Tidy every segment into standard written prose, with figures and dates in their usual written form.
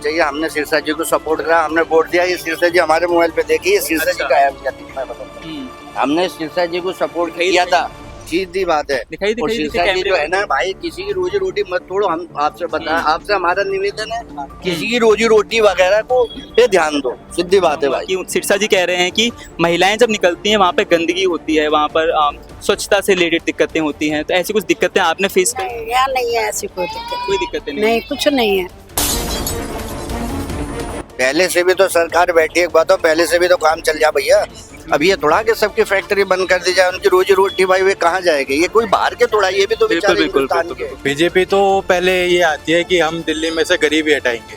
चाहिए। हमने सिरसा जी को सपोर्ट करा, हमने वोट दिया। ये सिरसा जी हमारे मोबाइल पे देखिए, सिरसा जी का है क्या हमने सिरसा जी को सपोर्ट किया था, सीधी बात है। और सिरसा जी जो है ना भाई, किसी की रोजी रोटी मत तोड़ो। हम आपसे बता, आपसे हमारा निवेदन है, किसी की रोजी रोटी वगैरह को पे ध्यान दो, सीधी बात है भाई। सिरसा जी कह रहे हैं कि महिलाएं जब निकलती हैं वहाँ पे गंदगी होती है, वहाँ पर स्वच्छता से रिलेटेड दिक्कतें होती हैं, तो ऐसी कुछ दिक्कतें आपने फेस की? यहाँ नहीं है ऐसी कोई दिक्कत, कोई दिक्कतें नहीं कुछ नहीं है। पहले से भी तो सरकार बैठी, एक बात हो, पहले से भी तो काम चल जा भैया। अब ये थोड़ा कि सबकी फैक्ट्री बंद कर दी जाए, उनकी रोजी रोटी भाई वे कहाँ जाएगी? ये कोई बाहर के थोड़ा, ये भी तो बेचारे हिंदुस्तान के। बीजेपी तो पहले ये आती है कि हम दिल्ली में से गरीबी हटाएंगे।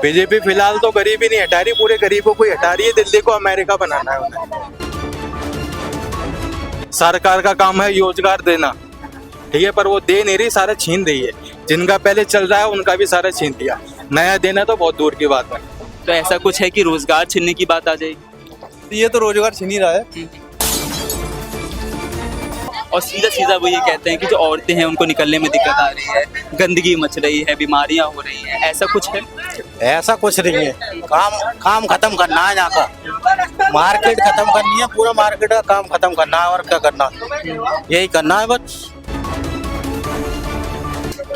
बीजेपी फिलहाल तो गरीबी नहीं हटा रही, पूरे गरीबों को ही हटा रही है। दिल्ली को अमेरिका बनाना है उन्हें। सरकार का काम है रोजगार देना, ठीक है, पर वो दे नहीं रही, सारा छीन रही है। जिनका पहले चल रहा है उनका भी सारा छीन दिया, नया देना तो बहुत दूर की बात है। तो ऐसा कुछ है कि रोजगार छीनने की बात आ जाएगी? ये तो रोजगार छीन ही रहा है। और सीधा सीधा वो ये कहते हैं कि जो औरतें हैं उनको निकलने में दिक्कत आ रही है, गंदगी मच रही है, बीमारियां हो रही हैं, ऐसा कुछ है? ऐसा कुछ नहीं है। काम खत्म करना है यहाँ का, मार्केट खत्म करनी है, पूरा मार्केट का काम खत्म करना है। और क्या करना, यही करना है बस।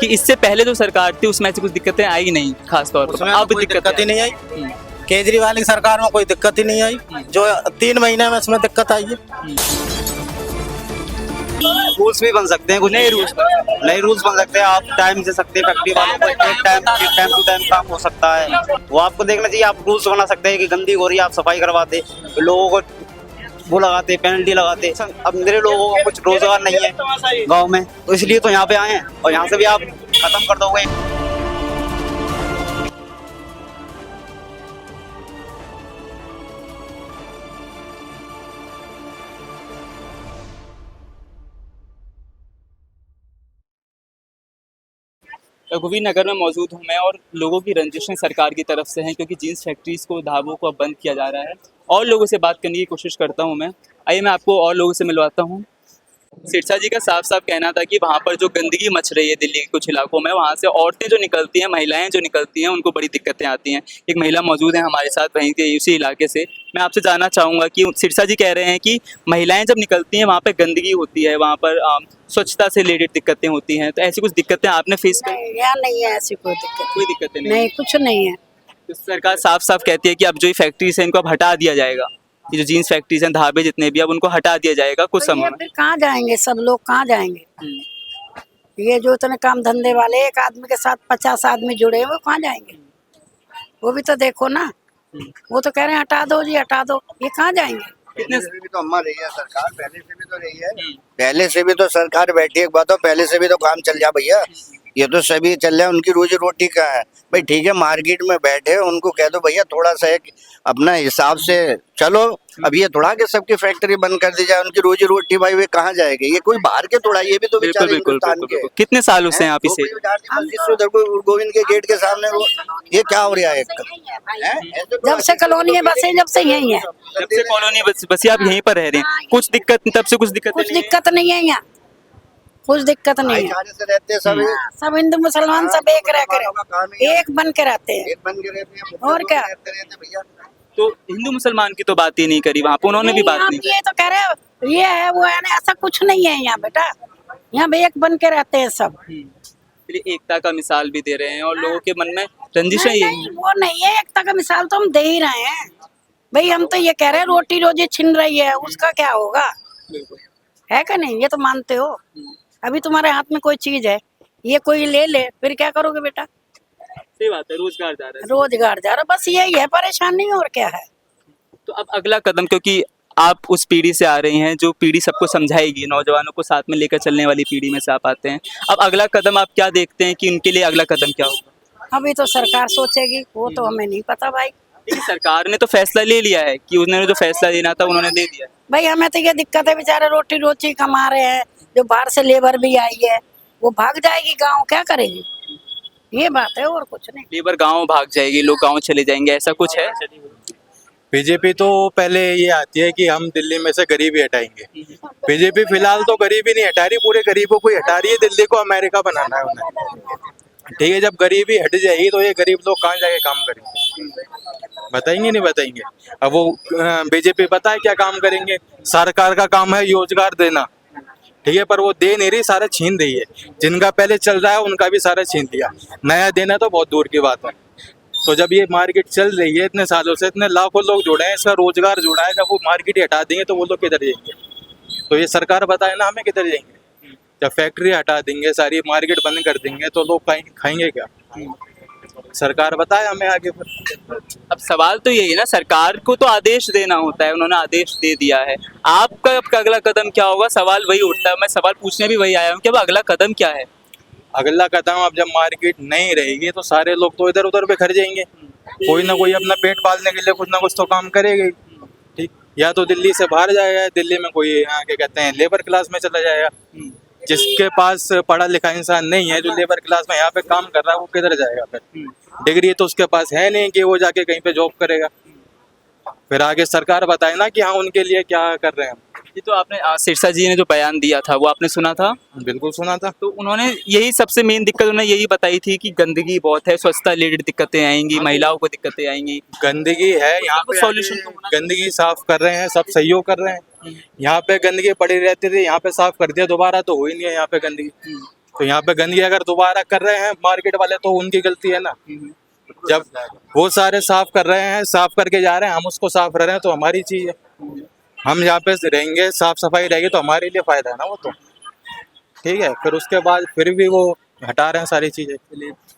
कि इससे पहले जो सरकार थी उसमें ऐसी कुछ दिक्कतें आई नहीं खास तौर पर, उसमें अब कोई दिक्कत ही नहीं आई। केजरीवाल की सरकार में कोई दिक्कत ही नहीं आई, जो 3 महीने में इसमें दिक्कत आई है। रूल्स भी बन सकते हैं, कुछ नए रूल्स बन सकते हैं। आप टाइम दे सकते हैं फैक्ट्री वालों को, एक टाइम टू टाइम काम हो सकता है। वो आपको देखना चाहिए। आप रूल्स बना सकते हैं कि गंदगी हो रही है, आप सफाई करवाते, लोगों को वो लगाते, पेनल्टी लगाते। अब मेरे लोगों को कुछ रोजगार नहीं है गांव में, तो इसलिए तो यहाँ पे आए हैं, और यहाँ से भी आप खत्म कर दोगे। रघुवीर नगर में मौजूद हूँ मैं, और लोगों की रंजिशें सरकार की तरफ से हैं क्योंकि जीन्स फैक्ट्रीज को, ढाबों को अब बंद किया जा रहा है। और लोगों से बात करने की कोशिश करता हूँ मैं। आइए मैं आपको और लोगों से मिलवाता हूँ। सिरसा जी का साफ साफ कहना था कि वहाँ पर जो गंदगी मच रही है दिल्ली के कुछ इलाकों में, वहाँ से औरतें जो निकलती हैं, महिलाएं जो निकलती हैं, उनको बड़ी दिक्कतें आती हैं। एक महिला मौजूद है हमारे साथ वहीं के उसी इलाके से। मैं आपसे जानना चाहूँगा कि सिरसा जी कह रहे हैं कि महिलाएं जब निकलती हैं वहाँ पर गंदगी होती है, वहाँ पर स्वच्छता से रिलेटेड दिक्कतें होती हैं, तो ऐसी कुछ दिक्कतें आपने फेस की? यहाँ नहीं है ऐसी कोई दिक्कत, कोई दिक्कतें नहीं कुछ नहीं है। तो सरकार साफ साफ कहती है कि अब जो ये फैक्ट्रीज है इनको अब हटा दिया जाएगा, ये जो जीन्स फैक्ट्रीज हैं, ढाबे जितने भी, अब उनको हटा दिया जाएगा कुछ समय में। फिर कहाँ जाएंगे सब लोग, कहाँ जाएंगे? ये जो इतने काम धंधे वाले, एक आदमी के साथ 50 आदमी जुड़े हैं, वो कहाँ जाएंगे? वो भी तो देखो ना, वो तो कह रहे हैं हटा दो जी, हटा दो, ये कहाँ जाएंगे? पहले से भी तो अम्मा रही है सरकार, पहले से भी तो रही है। पहले से भी तो सरकार बैठी, एक बात हो, पहले से भी तो काम चल जा भैया। ये तो सभी चल रहा है, उनकी रोजी रोटी का है भाई। ठीक है, मार्केट में बैठे उनको कह दो भैया थोड़ा सा एक अपना हिसाब से चलो। अब ये थोड़ा कि सबकी फैक्ट्री बंद कर दी जाए, उनकी रोजी रोटी भाई वे कहाँ जाएगी? ये कोई बाहर के थोड़ा, ये भी तो बेचारे हिंदुस्तान के। कितने सालों से आप इसे? गोविंद के गेट के सामने वो ये क्या हो रहा है? जब से कॉलोनी है बसे, जब से यही है, जब से कॉलोनी बस आप यहीं पर रह रहे हैं, कुछ दिक्कत तब से कुछ दिक्कत कुछ दिक्कत नहीं है यहाँ, कुछ दिक्कत नहीं है। से रहते हैं सब हिंदू मुसलमान सब एक रह कर, एक बन के रहते हैं। एक बन के रहते हैं, और क्या? भैया। तो हिंदू मुसलमान की तो बात ही नहीं करी वहाँ पर, उन्होंने भी बात नहीं ये तो कह रहे ये है वो है ना, ऐसा कुछ नहीं है यहाँ बेटा। यहाँ भी एक बन के रहते हैं सब। की। एकता का मिसाल भी दे रहे हैं, और लोगों के मन में रंजिशें ये नहीं, वो नहीं है, एकता का मिसाल तो हम दे ही रहे हैं भाई। हम तो ये कह रहे हैं रोटी रोजी छिन रही है, उसका क्या होगा? है क्या नहीं? ये तो मानते हो। अभी तुम्हारे हाथ में कोई चीज है, ये कोई ले ले, फिर क्या करोगे बेटा? सही बात है, रोजगार जा रहा है, रोजगार जा रहा, बस यही है परेशानी, और क्या है? तो अब अगला कदम, क्योंकि आप उस पीढ़ी से आ रही हैं जो पीढ़ी सबको समझाएगी, नौजवानों को साथ में लेकर चलने वाली पीढ़ी में से आप आते हैं, अब अगला कदम आप क्या देखते हैं कि उनके लिए अगला कदम क्या होगा? अभी तो सरकार सोचेगी, वो तो हमें नहीं पता भाई। लेकिन सरकार ने तो फैसला ले लिया है कि उन्होंने जो फैसला देना था उन्होंने दे दिया। भाई हमें तो ये दिक्कत है, बेचारे रोटी रोटी कमा रहे हैं, जो बाहर से लेबर भी आई है वो भाग जाएगी गाँव, क्या करेगी? ये बात है, और कुछ नहीं। लेबर गाँव भाग जाएगी, लोग गाँव चले जाएंगे, ऐसा कुछ है? बीजेपी तो पहले ये आती है कि हम दिल्ली में से गरीबी हटाएंगे। बीजेपी फिलहाल तो गरीबी नहीं हटा रही, पूरे गरीबों को ही हटा रही है। दिल्ली को अमेरिका बनाना है उन्हें, ठीक है, जब गरीबी हट जाएगी तो ये गरीब लोग कहाँ जाके काम करेंगे? बताएंगे नहीं बताएंगे? अब वो बीजेपी पता है क्या काम करेंगे? सरकार का काम है रोजगार देना, ठीक है, पर वो दे नहीं रही, सारा छीन रही है। जिनका पहले चल रहा है उनका भी सारा छीन दिया, नया देना तो बहुत दूर की बात है। तो जब ये मार्केट चल रही है इतने सालों से, इतने लाखों लोग जुड़े हैं, इसका रोजगार जुड़ा है, जब वो मार्केट ही हटा देंगे तो वो लोग किधर जाएंगे? तो ये सरकार बताए ना हमें किधर जाएंगे? जब फैक्ट्री हटा देंगे, सारी मार्केट बंद कर देंगे तो लोग खाएंगे क्या? सरकार बताए हमें आगे फिर। अब सवाल तो यही है ना, सरकार को तो आदेश देना होता है, उन्होंने आदेश दे दिया है। आपका अब का अगला कदम क्या होगा, सवाल वही उठता है। मैं सवाल पूछने भी वही आया हूँ कि अब अगला कदम क्या है। अगला कदम, अब जब मार्केट नहीं रहेगी तो सारे लोग तो इधर उधर बिखर जाएंगे, कोई ना कोई अपना पेट पालने के लिए कुछ ना कुछ तो काम करेगा ही, ठीक। या तो दिल्ली से बाहर जाएगा, दिल्ली में कोई क्या कहते हैं लेबर क्लास में चला जाएगा। जिसके पास पढ़ा लिखा इंसान नहीं है, जो लेबर क्लास में यहाँ पे काम कर रहा है, वो किधर जाएगा फिर? डिग्री तो उसके पास है नहीं कि वो जाके कहीं पे जॉब करेगा। फिर आगे सरकार बताए ना कि हाँ उनके लिए क्या कर रहे हैं। ये तो आपने सिरसा जी ने जो बयान दिया था वो आपने सुना था? बिल्कुल सुना था। तो उन्होंने यही सबसे मेन दिक्कत उन्होंने यही बताई थी कि गंदगी बहुत है, स्वच्छता रिलेटेड दिक्कतें आएंगी, महिलाओं को दिक्कतें आएंगी। गंदगी है यहाँ पे, सॉल्यूशन तो होना गंदगी साफ कर रहे हैं, सब सहयोग कर रहे हैं। यहाँ पे गंदगी पड़ी रहती थी, यहाँ पे साफ कर दिया, दोबारा तो हुई नहीं है यहाँ पे गंदगी। तो यहाँ पे गंदगी अगर दोबारा कर रहे हैं मार्केट वाले तो उनकी गलती है ना। जब वो सारे साफ कर रहे हैं, साफ करके जा रहे हैं, हम उसको साफ रह रहे हैं तो हमारी चीज है। हम यहाँ पे रहेंगे, साफ सफाई रहेगी तो हमारे लिए फायदा है ना वो तो, ठीक है। फिर उसके बाद फिर भी वो हटा रहे हैं सारी चीजें।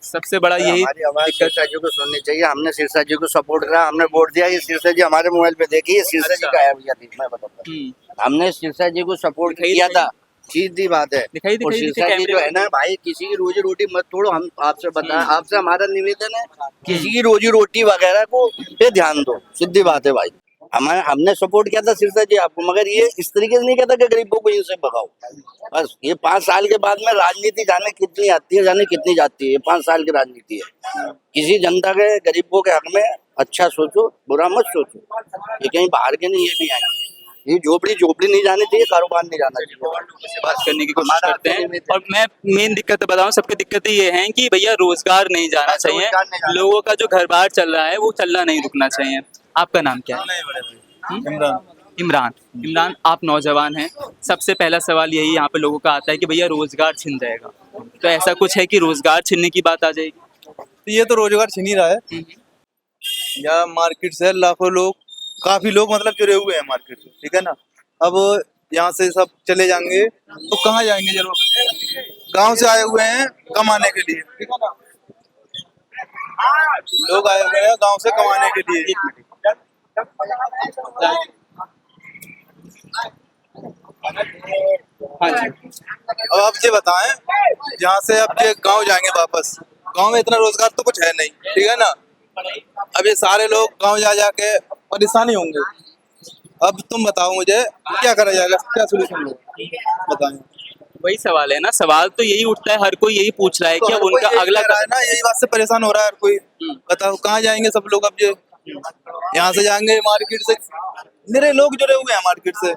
सबसे बड़ा यही हमारी आवाज सिरसा जी को सुननी चाहिए। हमने सिरसा जी को सपोर्ट करा, हमने वोट दिया। ये सिरसा जी हमारे मोबाइल पे देखिए, सिरसा जी का है भैया, मैं बताता हूँ। हमने सिरसा जी को सपोर्ट किया था, सीधी बात है। दिखाई और सिरसा जी जो है ना भाई, किसी की रोजी रोटी मत तोड़ो। हम आपसे बताएं, आपसे हमारा निवेदन है, किसी की रोजी रोटी वगैरह को पे ध्यान दो, सीधी बात है भाई। हमने सपोर्ट किया था सिरसा जी आपको, मगर ये इस तरीके से नहीं कहता कि गरीबों को इनसे भगाओ। बस ये 5 साल के बाद में राजनीति जाने कितनी आती है, जाने कितनी जाती है। ये 5 साल की राजनीति है। किसी जनता के गरीबों के हक में अच्छा सोचो, बुरा मत सोचो। ये कहीं बाहर के नहीं, ये भी आए। ये झोपड़ी नहीं जानी चाहिए, कारोबार नहीं जाना चाहिए। बात करने की कोशिश करते हैं। और मैं मेन दिक्कत बताऊं, सबकी दिक्कतें ये हैं कि भैया रोजगार नहीं जाना चाहिए, लोगों का जो घर बार चल रहा है वो चलना नहीं रुकना चाहिए। आपका नाम क्या है? इमरान, आप नौजवान हैं। सबसे पहला सवाल यही यहाँ पे लोगों का आता है कि भैया रोजगार छिन जाएगा, तो ऐसा कुछ है कि रोजगार छिनने की बात आ जाएगी? तो ये तो रोजगार छिन ही रहा है। या मार्केट से लाखों लोग, काफी लोग मतलब जुड़े हुए हैं मार्केट से, ठीक है ना। अब यहाँ से सब चले जाएंगे तो कहाँ जाएंगे? चलो गांव से आए हुए हैं कमाने के लिए, ठीक है ना। लोग आए हुए हैं गांव से कमाने के लिए। हाँ जी। अब आप ये बताएं, यहाँ से अब ये गांव जाएंगे वापस, गांव में इतना रोजगार तो कुछ है नहीं, ठीक है ना। अब ये सारे लोग गांव जा जाके परेशानी होंगे। अब तुम बताओ मुझे क्या करा जाएगा, क्या सोल्यूशन होगा, बताएं। वही सवाल है ना, सवाल तो यही उठता है, हर कोई यही पूछ रहा है कि अब उनका अगला है ना, यही बात से परेशान हो रहा है हर कोई। बताओ कहाँ जाएंगे सब लोग? अब ये यहाँ से जाएंगे मार्केट से, मेरे लोग जुड़े हुए हैं मार्केट से,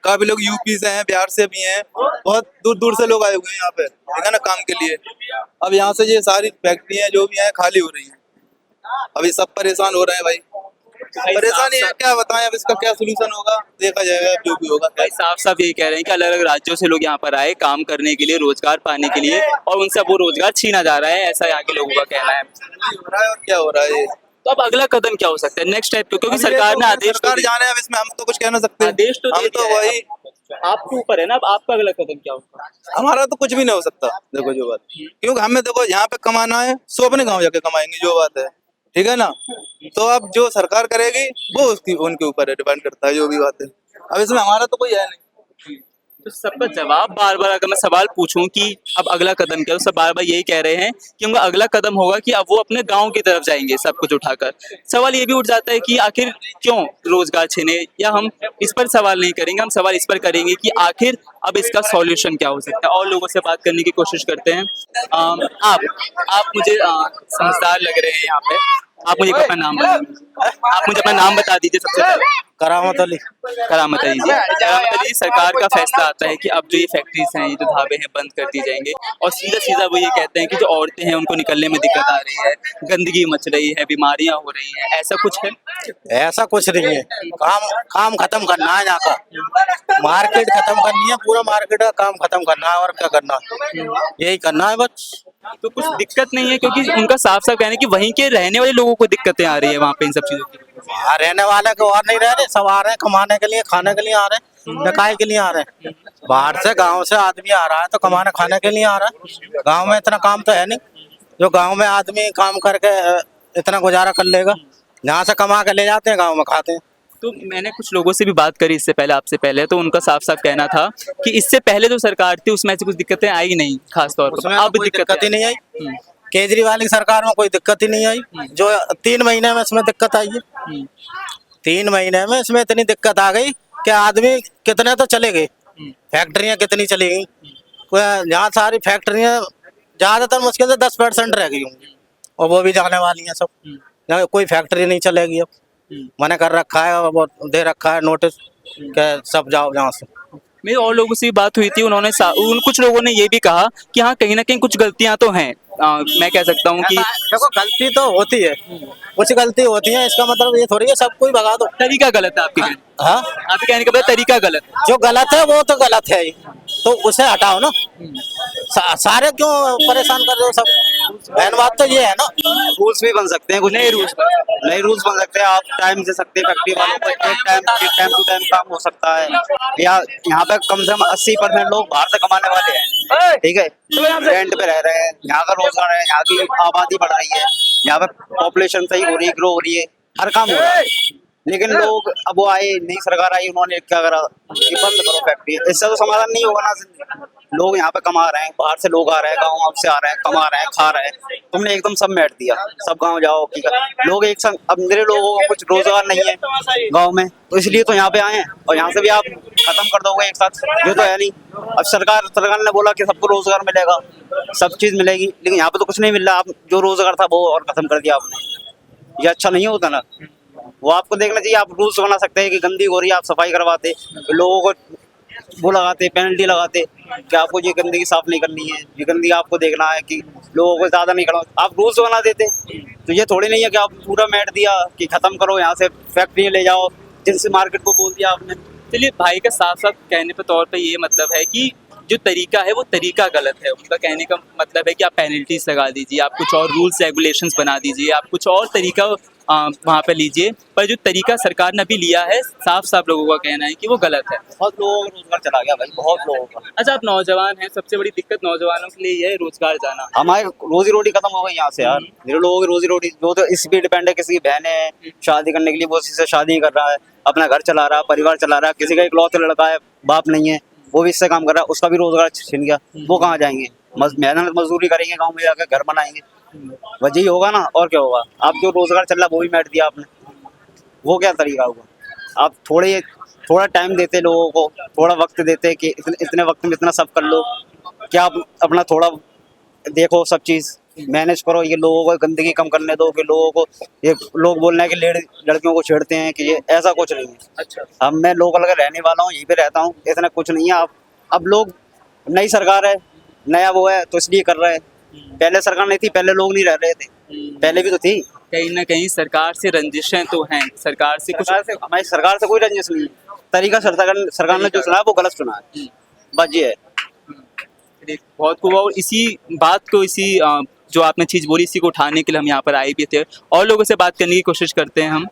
काफी लोग यूपी से हैं, बिहार से भी हैं, बहुत दूर दूर से लोग आए हुए हैं यहाँ पे, ठीक है ना, काम के लिए। अब यहाँ से ये सारी फैक्ट्रियाँ जो भी हैं खाली हो रही हैं, अभी सब परेशान हो रहे हैं भाई। परेशानी है, क्या बताएं अब इसका क्या सोल्यूशन होगा, देखा जाएगा जो भी होगा। भाई साफ साफ यही कह रहे हैं कि अलग अलग राज्यों से लोग यहाँ पर आए काम करने के लिए, रोजगार पाने के लिए, और उनसे वो रोजगार छीना जा रहा है, ऐसा यहाँ के लोगों का कहना है। हो रहा है और क्या हो रहा है। तो अब अगला कदम क्या हो सकता है, नेक्स्ट स्टेप? क्योंकि सरकार ने आदेश सरकार जाने, अब इसमें हम तो कुछ कह नहीं सकते। आदेश तो हम तो वही, आपके ऊपर है ना, अब आपका अगला कदम क्या होगा? हमारा तो कुछ भी नहीं हो सकता। देखो जो बात, क्योंकि हमें देखो यहाँ पे कमाना है, सो अपने गाँव जाके कमाएंगे, जो बात है, ठीक है ना। तो अब जो सरकार करेगी वो उसकी उनके ऊपर डिपेंड करता है, जो भी बात है। अब इसमें हमारा तो कोई है नहीं। तो सबका जवाब बार बार अगर मैं सवाल पूछूं कि अब अगला कदम क्या, तो सब बार बार यही कह रहे हैं कि उनका अगला कदम होगा कि अब वो अपने गांव की तरफ जाएंगे सब कुछ उठाकर। सवाल ये भी उठ जाता है कि आखिर क्यों रोजगार छीने, या हम इस पर सवाल नहीं करेंगे, हम सवाल इस पर करेंगे कि आखिर अब इसका सॉल्यूशन क्या हो सकता है। और लोगों से बात करने की कोशिश करते हैं। आप मुझे समझदार लग रहे हैं यहाँ पे, आप मुझे अपना नाम बता दीजिए सबसे पहले। करामत अली। करामत अली जी, करामत अली जी, सरकार का फैसला आता है कि अब जो ये फैक्ट्रीज हैं, ये जो ढाबे हैं, बंद कर दिए जाएंगे और सीधा सीधा वो ये कहते हैं कि जो औरतें हैं उनको निकलने में दिक्कत आ रही है, गंदगी मच रही है, बीमारियां हो रही हैं, ऐसा कुछ है? ऐसा कुछ नहीं है, काम खत्म करना है यहाँ का, मार्केट खत्म करनी है, पूरा मार्केट का काम खत्म करना है और क्या करना, यही करना है बस। तो कुछ दिक्कत नहीं है, क्योंकि उनका साफ साफ कहना है कि वहीं के रहने वाले लोगों को दिक्कतें आ रही है वहाँ पे इन सब चीजों की। वहाँ रहने वाले को और नहीं रह रहे, सब आ रहे हैं कमाने के लिए, खाने के लिए आ रहे हैं, नकाई के लिए आ रहे हैं। बाहर से गांव से आदमी आ रहा है तो कमाने खाने के लिए आ रहा है। गांव में इतना काम तो है नहीं जो गांव में आदमी काम करके इतना गुजारा कर लेगा। यहाँ से कमा के ले जाते हैं, गांव में खाते हैं। तो मैंने कुछ लोगों से भी बात करी इससे पहले, आपसे पहले, तो उनका साफ साफ कहना था कि इससे पहले जो सरकार थी उसमें ऐसी कुछ दिक्कतें आई नहीं, खास तौर पर उसमें अब कोई दिक्कत ही नहीं आई। केजरीवाल की सरकार में कोई दिक्कत ही नहीं आई, जो 3 महीने में इसमें दिक्कत आई है। 3 महीने में इसमें इतनी दिक्कत आ गई कि आदमी कितने तो चले गए, फैक्ट्रियां कितनी चली गई, यहाँ सारी फैक्ट्रियां ज्यादातर मुश्किल से 10% रह गई होंगी और वो भी जाने वाली हैं सब। यहाँ कोई फैक्ट्री नहीं चलेगी अब, मना कर रखा है, वो दे रखा है नोटिस कि सब जाओ यहाँ से। मेरी और लोगों से भी बात हुई थी, उन्होंने कुछ लोगों ने ये भी कहा कि हाँ कहीं ना कहीं कुछ गलतियां तो हैं। मैं कह सकता हूँ कि देखो गलती तो होती है, कुछ गलती होती है, इसका मतलब ये थोड़ी है सब कोई भगा दो। तरीका गलत है आपके कहने, हाँ, आपके कहने का मतलब तरीका गलत है। जो गलत है वो तो गलत है ही, तो उसे हटाओ ना। सारे क्यों परेशान कर रहे हो सब? मेन बात तो ये है ना, रूल्स भी बन सकते हैं, कुछ नए रूल्स बन सकते हैं। आप टाइम से सकते हैं, फैक्ट्री वालों को एक टाइम टू टाइम काम हो सकता है। या यहाँ पे कम से कम 80% लोग बाहर से कमाने वाले हैं, ठीक है, रेंट पे रह रहे हैं, यहाँ का रोजगार है, यहाँ की आबादी बढ़ रही है, यहाँ पे पॉपुलेशन सही हो रही है, ग्रो हो रही है, हर काम हो रहा है। लेकिन लोग अब वो आए, नई सरकार आई, उन्होंने क्या करा कि बंद करो फैक्ट्री। इससे तो समाधान नहीं होगा ना। लोग यहाँ पे कमा रहे हैं, बाहर से लोग आ रहे हैं, गाँव से आ रहे हैं, कमा रहे हैं, खा रहे हैं। तुमने एकदम सब मैट दिया, सब गाँव जाओ, लोग एक संग। अब मेरे लोगों को कुछ रोजगार नहीं है गाँव में, तो इसलिए तो यहाँ पे आए हैं, और यहाँ से भी आप खत्म कर दोगे एक साथ, ये तो है नहीं। अब सरकार ने बोला कि सबको रोजगार मिलेगा, सब चीज मिलेगी, लेकिन यहाँ पे तो कुछ नहीं मिल रहा। आप जो रोजगार था वो और खत्म कर दिया आपने, ये अच्छा नहीं होता ना। वो आपको देखना चाहिए। आप रूल्स बना सकते हैं कि गंदी हो रही है, आप सफाई करवाते, लोगों को वो लगाते, पेनल्टी लगाते कि आपको ये गंदगी साफ नहीं करनी है, ये गंदगी आपको देखना है कि लोगों को ज्यादा नहीं करना। आप रूल्स बना देते, तो ये थोड़ी नहीं है कि आप पूरा मैट दिया कि खत्म करो, यहाँ से फैक्ट्री ले जाओ, जिनसे मार्केट को बोल दिया आपने। चलिए, भाई का साफ साफ कहने पे तौर पे ये मतलब है कि जो तरीका है वो तरीका गलत है। उनका कहने का मतलब है कि आप पेनल्टीज लगा दीजिए, आप कुछ और रूल्स रेगुलेशंस बना दीजिए, आप कुछ और तरीका वहाँ पे लीजिए, पर जो तरीका सरकार ने अभी लिया है, साफ साफ लोगों का कहना है कि वो गलत है। बहुत लोगों का रोजगार चला गया भाई, बहुत लोगों का। अच्छा, आप नौजवान हैं, सबसे बड़ी दिक्कत नौजवानों के लिए ये है रोजगार जाना। हमारे रोजी रोटी खत्म हो गई यहाँ से यार। मेरे लोगों की रोजी रोटी जो तो इस पे डिपेंड है, किसी की बहनें हैं शादी करने के लिए, वो इसी से शादी कर रहा है, अपना घर चला रहा है, परिवार चला रहा है। किसी का इकलौता लड़का है, बाप नहीं है, वो भी इससे काम कर रहा है, उसका भी रोजगार छिन गया। वो कहाँ जाएंगे? मेहनत मजदूरी करेंगे, गाँव में जाकर घर बनाएंगे, वजह ही होगा ना, और क्या होगा। आप जो रोजगार चल रहा है वो भी मैट दिया आपने, वो क्या तरीका होगा। आप थोड़ा टाइम देते लोगों को, थोड़ा वक्त देते कि इतने वक्त में इतना सब कर लो, क्या आप अपना थोड़ा देखो, सब चीज़ मैनेज करो। ये लोगों को गंदगी कम करने दो, कि लोगों को ये लोग बोल रहे हैं कि लड़कियों को छेड़ते हैं, कि ये ऐसा कुछ नहीं है। अच्छा, अब मैं लोकल का रहने वाला हूँ, यहीं पे रहता हूँ, इतना कुछ नहीं है। आप अब लोग, नई सरकार है, नया वो है, तो इसलिए कर रहे हैं। पहले सरकार नहीं थी, पहले लोग नहीं रह रहे थे, पहले भी तो थी। कहीं ना कहीं सरकार से रंजिशें तो हैं, सरकार से कुछ। हमारी सरकार से कोई रंजिश नहीं है। तरीका सरकार ने जो चुना है वो गलत चुना है, बस ये है। बहुत खूब। और इसी बात को, इसी जो आपने चीज़ बोली, इसी को उठाने के लिए हम यहाँ पर आए भी थे, और लोगों से बात करने की कोशिश करते हैं हम।